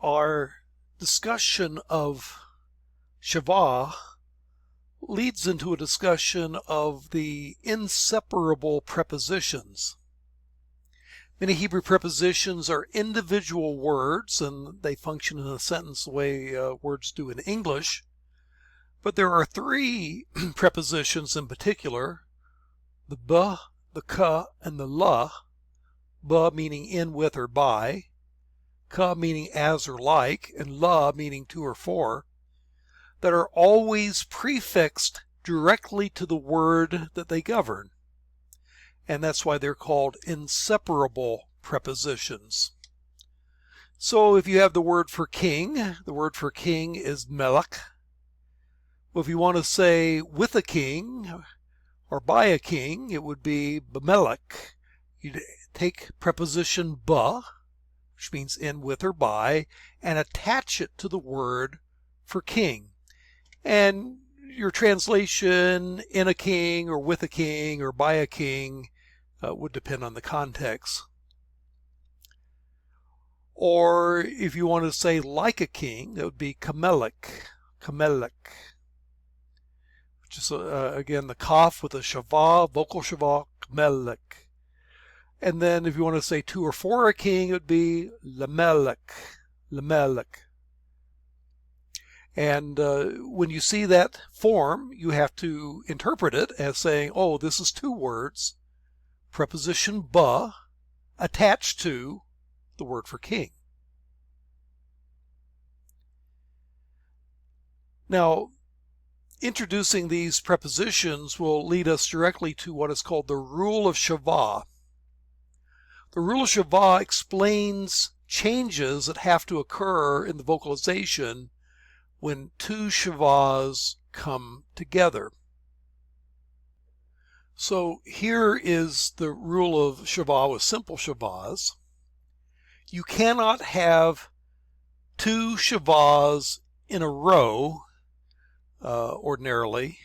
our discussion of Shiva leads into a discussion of the inseparable prepositions. Many Hebrew prepositions are individual words, and they function in a sentence the way words do in English. But there are three prepositions in particular, the b, the k, and the la. B meaning in, with, or by, k meaning as or like, and la meaning to or for, that are always prefixed directly to the word that they govern. And that's why they're called inseparable prepositions. So if you have the word for king is melech. Well, if you want to say with a king or by a king, it would be b'melech. You'd take preposition ba, which means in, with, or by, and attach it to the word for king. And your translation, in a king or with a king or by a king, would depend on the context. Or if you want to say like a king, that would be kamelech, which is again the kaf with a shava, vocal shava, kamelech. And then if you want to say to or for a king, it would be lamelech. And when you see that form, you have to interpret it as saying, oh, this is two words, preposition ba, attached to the word for king. Now, introducing these prepositions will lead us directly to what is called the rule of Shiva. The rule of Shiva explains changes that have to occur in the vocalization when two Shivas come together. So here is the rule of Shiva with simple Shivas. You cannot have two Shivas in a row ordinarily.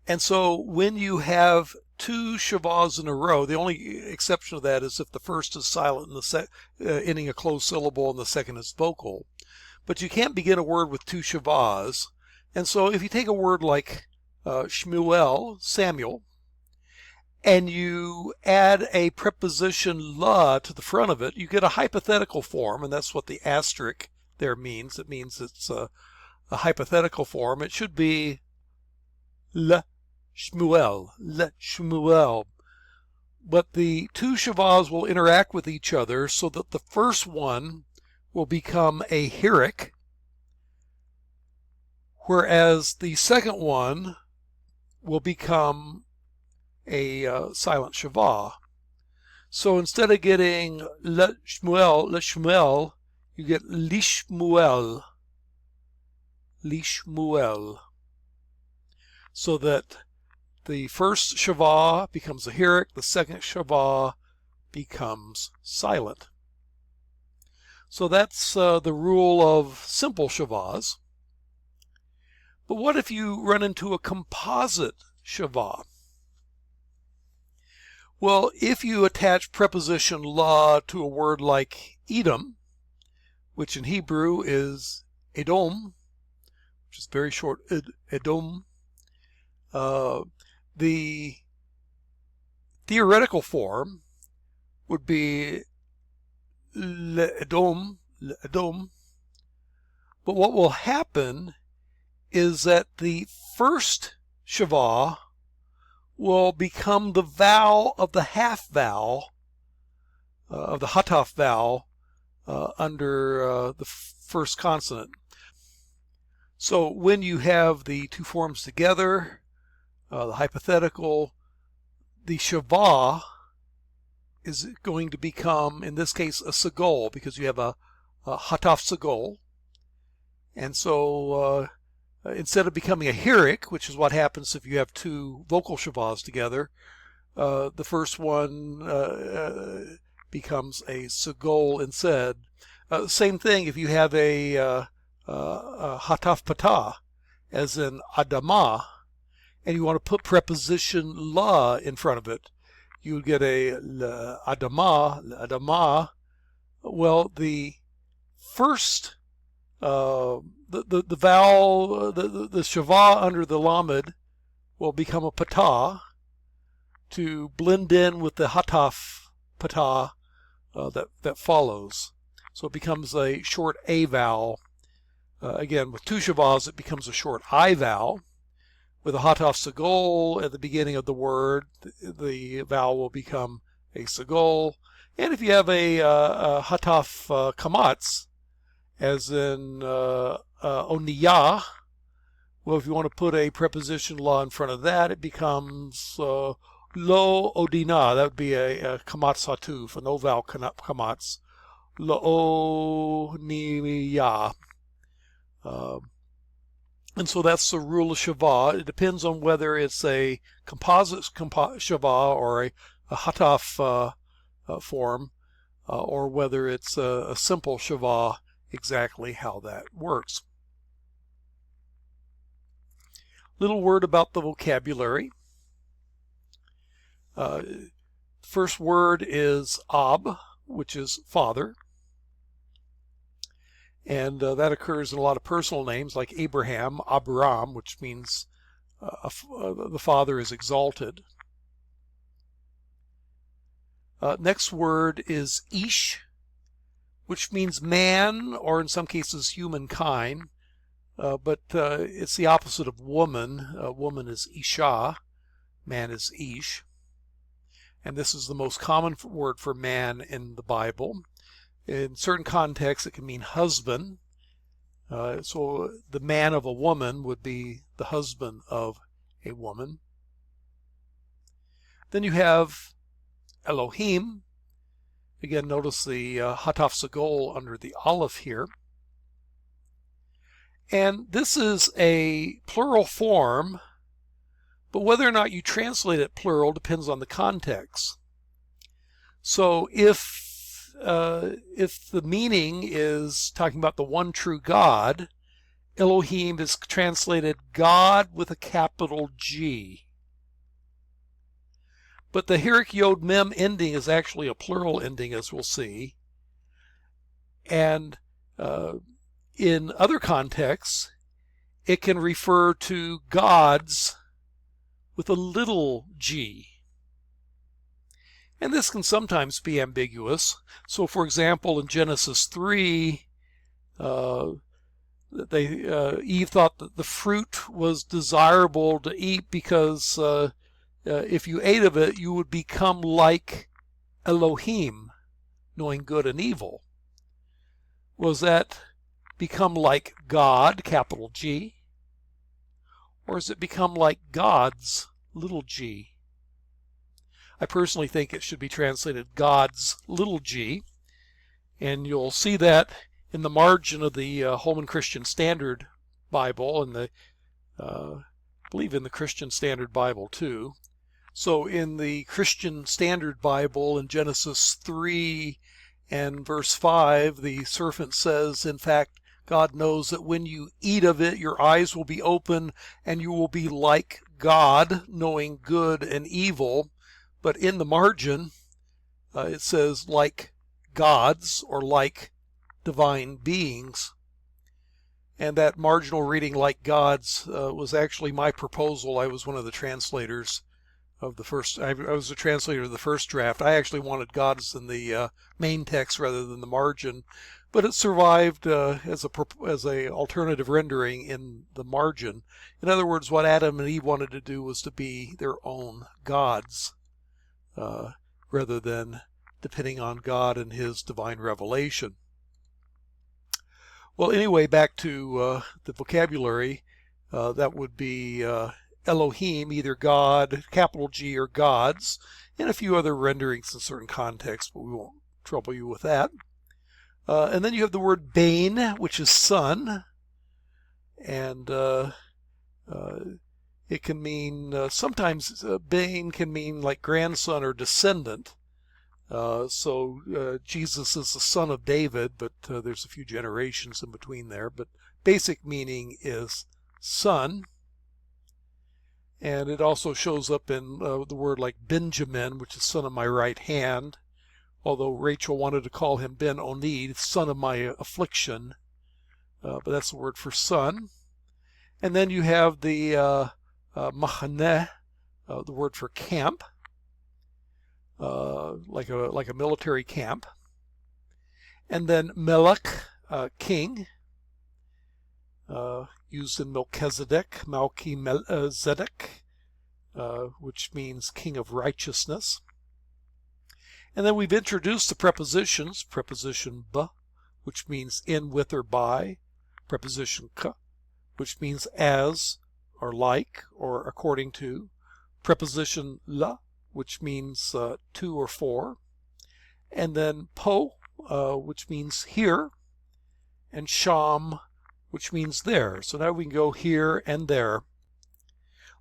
And so when you have two Shivas in a row, the only exception to that is if the first is silent and the ending a closed syllable and the second is vocal. But you can't begin a word with two Shivas. And so if you take a word like Shmuel, Samuel, and you add a preposition la to the front of it, you get a hypothetical form, and that's what the asterisk there means. It means it's a hypothetical form. It should be le Shmuel. But the two Shivas will interact with each other so that the first one will become a hirik, whereas the second one will become a silent Shiva. So instead of getting le Shmuel, you get lishmuel. So that the first Shiva becomes a hirik, the second Shiva becomes silent. So that's the rule of simple Shivas. But what if you run into a composite Shiva? Well, if you attach preposition la to a word like Edom, which in Hebrew is Edom, which is very short, Edom, the theoretical form would be Edom. But what will happen is that the first Shiva will become the vowel of the half vowel, of the hataf vowel under the first consonant. So when you have the two forms together, the hypothetical, the Shiva is going to become, in this case, a sagol, because you have a hataf sagol. And so instead of becoming a hirik, which is what happens if you have two vocal Shivas together, the first one becomes a sagol instead. Same thing if you have a hataf patah, as in adama, and you want to put preposition la in front of it, you would get a adama. Well, the first the vowel, the shavah under the lamed will become a patah to blend in with the hataf patah that follows. So it becomes a short a vowel. Again, with two shavahs, it becomes a short I vowel. With a hataf sagol at the beginning of the word, the vowel will become a sagol. And if you have a hataf kamatz, as in oniyah, well, if you want to put a preposition law in front of that, it becomes lo odina. That would be a kamatz hatuf, a no vowel kamatz. Lo oniyah. And so that's the rule of shavah. It depends on whether it's a composite shavah or a hataf form, or whether it's a simple shavah, exactly how that works. Little word about the vocabulary. First word is ab, which is father. And that occurs in a lot of personal names like Abraham, Abram, which means the father is exalted. Next word is ish, which means man, or in some cases humankind, but it's the opposite of woman. Woman is isha, man is ish. And this is the most common word for man in the Bible. In certain contexts, it can mean husband. So the man of a woman would be the husband of a woman. Then you have Elohim. Again, notice the hataf sagol under the aleph here. And this is a plural form, but whether or not you translate it plural depends on the context. So if the meaning is talking about the one true God, Elohim is translated God with a capital G. But the Hirik Yod Mem ending is actually a plural ending, as we'll see. And in other contexts, it can refer to gods with a little g. And this can sometimes be ambiguous. So, for example, in Genesis 3, Eve thought that the fruit was desirable to eat because if you ate of it, you would become like Elohim, knowing good and evil. Was that become like God, capital G? Or is it become like gods, little g? I personally think it should be translated God's little g, and you'll see that in the margin of the Holman Christian Standard Bible, and I believe in the Christian Standard Bible too. So in the Christian Standard Bible in Genesis 3 and verse 5, the serpent says, in fact, God knows that when you eat of it, your eyes will be open and you will be like God, knowing good and evil. But in the margin, it says like gods or like divine beings. And that marginal reading, like gods, was actually my proposal. I was one of the translators of the first, I was a translator of the first draft. I actually wanted gods in the main text rather than the margin, but it survived as a alternative rendering in the margin. In other words, what Adam and Eve wanted to do was to be their own gods, rather than depending on God and his divine revelation. Well, anyway, back to the vocabulary. That would be Elohim, either God, capital G, or gods, and a few other renderings in certain contexts, but we won't trouble you with that. And then you have the word Bain, which is son, and it can mean, sometimes Bain can mean like grandson or descendant. So Jesus is the son of David, but there's a few generations in between there. But basic meaning is son. And it also shows up in the word like Benjamin, which is son of my right hand, although Rachel wanted to call him Ben Oni, son of my affliction, but that's the word for son. And then you have the machaneh, the word for camp, like a military camp. And then melech, king, used in Melchizedek, Malki-Zedek, which means king of righteousness. And then we've introduced the prepositions, preposition b, which means in, with, or by, preposition k, which means as, or like, or according to, preposition la, which means to or for, and then po, which means here, and sham, which means there. So now we can go here and there. A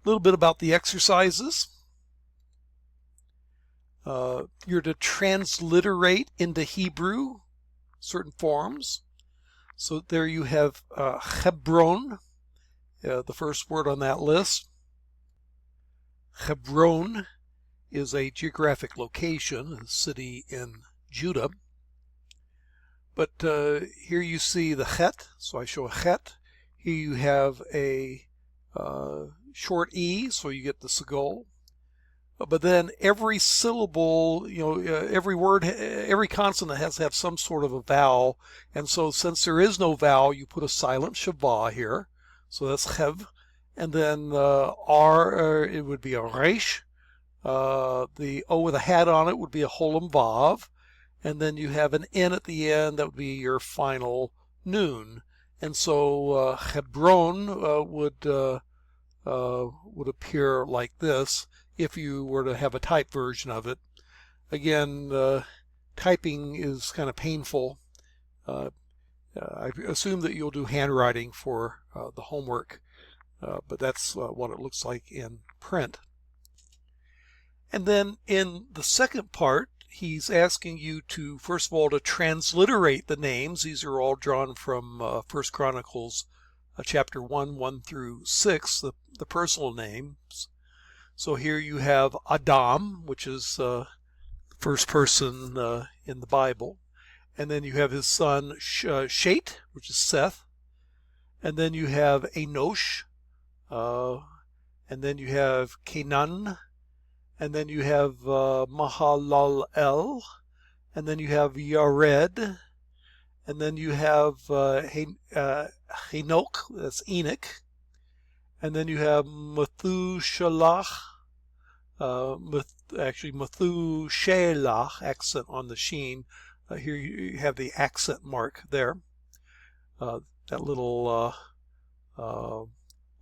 little bit about the exercises. You're to transliterate into Hebrew certain forms. So there you have Hebron, the first word on that list. Hebron is a geographic location, a city in Judah. But here you see the chet, so I show a chet. Here you have a short e, so you get the segol. But then every syllable, every word, every consonant has to have some sort of a vowel. And so since there is no vowel, you put a silent shavah here. So that's chev. And then r, it would be a resh. The o with a hat on it would be a holam vav. And then you have an n at the end, that would be your final noon. And so Hebron would appear like this if you were to have a typed version of it. Again, typing is kind of painful. I assume that you'll do handwriting for the homework, but that's what it looks like in print. And then in the second part, he's asking you to, first of all, to transliterate the names. These are all drawn from 1 Chronicles chapter 1 through 6, the personal names. So here you have Adam, which is the first person in the Bible. And then you have his son Shet, which is Seth. And then you have Enosh. And then you have Canaan. And then you have Mahalalel. And then you have Yared. And then you have Henoch, that's Enoch. And then you have Methuselah, Methuselah, accent on the sheen. Here you have the accent mark there. That little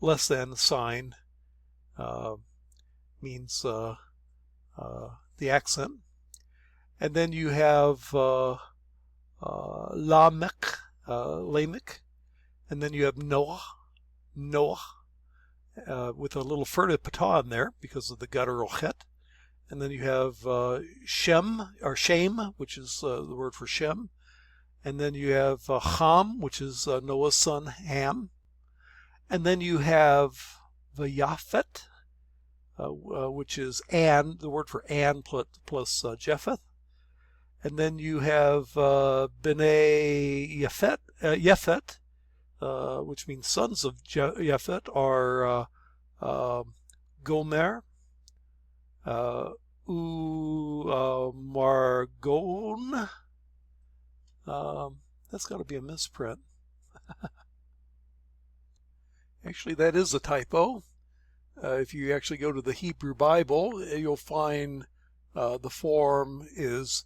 less than sign means the accent. And then you have Lamech, Lamech. And then you have Noah, with a little furtive patah in there because of the guttural chet. And then you have Shem, or Shem, which is the word for Shem. And then you have Ham, which is Noah's son Ham. And then you have Vayafet, which is An, the word for An plus Japheth. And then you have B'nai Yefet, which means sons of Yefet, are Gomer, Margon. That's got to be a misprint. Actually, that is a typo. If you actually go to the Hebrew Bible, you'll find the form is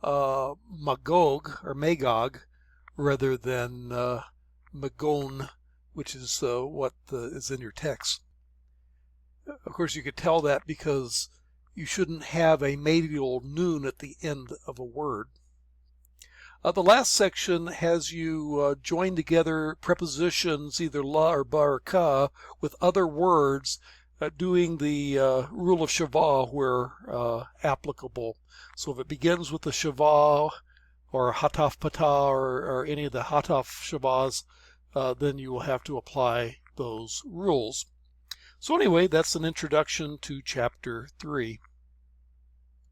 Magog, or Magog, rather than Magon, which is what is in your text. Of course, you could tell that because you shouldn't have a medial noon at the end of a word. The last section has you join together prepositions, either la or ba or ka, with other words, doing the rule of shavah where applicable. So if it begins with the shavah or hataf patah or any of the hataf shavahs, then you will have to apply those rules. So anyway, that's an introduction to chapter 3.